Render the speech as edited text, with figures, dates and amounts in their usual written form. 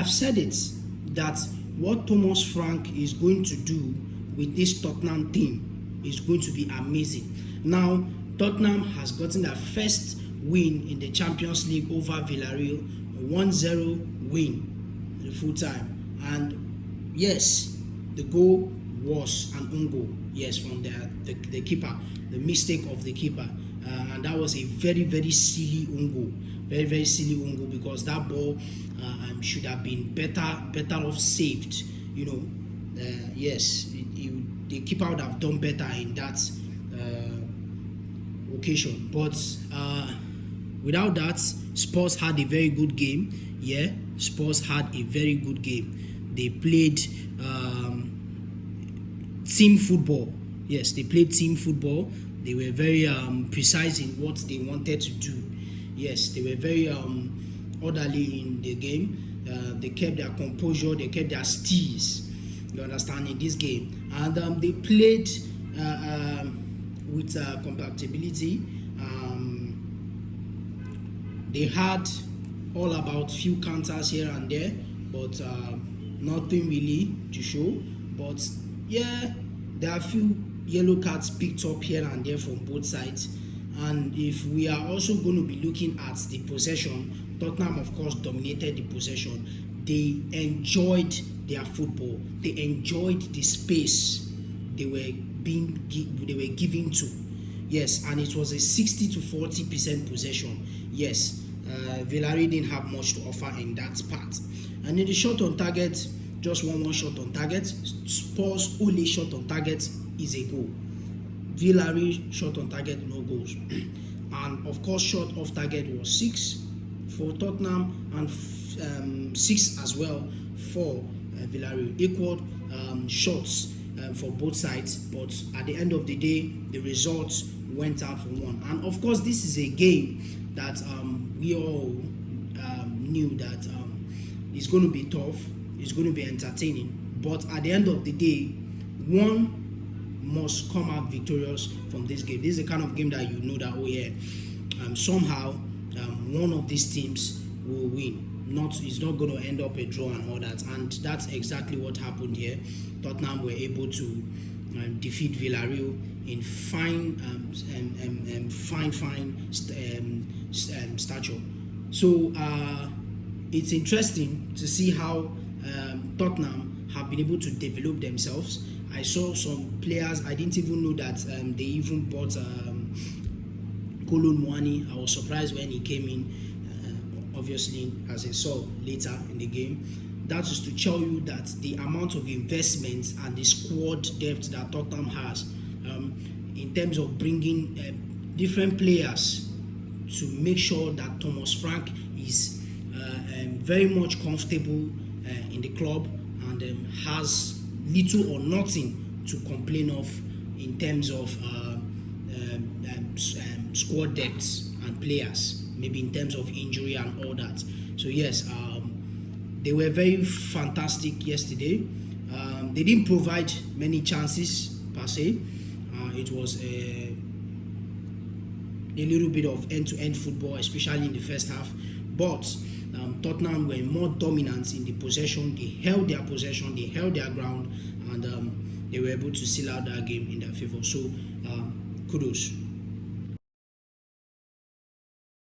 I've said it that what Thomas Frank is going to do with this Tottenham team is going to be amazing. Now, Tottenham has gotten their first win in the Champions League over Villarreal, a 1-0 win in the full time. And yes, the goal was an own goal. Yes, from the keeper, the mistake of the keeper. And that was a very, very silly own goal. Very, very silly own goal, because that ball should have been better off saved. Yes, the keeper would have done better in that occasion. But without that, Spurs had a very good game. Yeah, Spurs had a very good game. They played team football. Yes, they played team football. They were very precise in what they wanted to do. Yes, they were very orderly in the game. They kept their composure. They kept their steez. You understand, in this game, and they played with compatibility. They had all about few counters here and there, but nothing really to show. But yeah, there are a few yellow cards picked up here and there from both sides. And if we are also going to be looking at the possession, Tottenham of course dominated the possession. They enjoyed their football. They enjoyed the space they were given to. Yes, and it was a 60 to 40% possession. Yes, Villarreal didn't have much to offer in that part. And in the shot on target, just one shot on target. Spurs' only shot on target is a goal. Villarreal shot on target, no goals. And of course, shot off target was 6 for Tottenham and 6 as well for Villarreal. Equal shots for both sides, but at the end of the day, the results went out for one. And of course, this is a game that we all knew that it's going to be tough, it's going to be entertaining, but at the end of the day, one must come out victorious from this game. This is the kind of game that you know that, oh yeah, somehow one of these teams will win. It's not going to end up a draw and all that, and that's exactly what happened here. Tottenham were able to defeat Villarreal in fine stature. So it's interesting to see how Tottenham have been able to develop themselves. I saw some players, I didn't even know that they even bought Kolo Muani. I was surprised when he came in, obviously, as I saw later in the game. That is to tell you that the amount of investment and the squad depth that Tottenham has in terms of bringing different players to make sure that Thomas Frank is very much comfortable in the club and has little or nothing to complain of in terms of squad depth and players, maybe in terms of injury and all that. So yes, they were very fantastic yesterday. They didn't provide many chances per se. It was a little bit of end-to-end football, especially in the first half, but Tottenham were more dominant in the possession. They held their possession, they held their ground, and they were able to seal out that game in their favor. So kudos.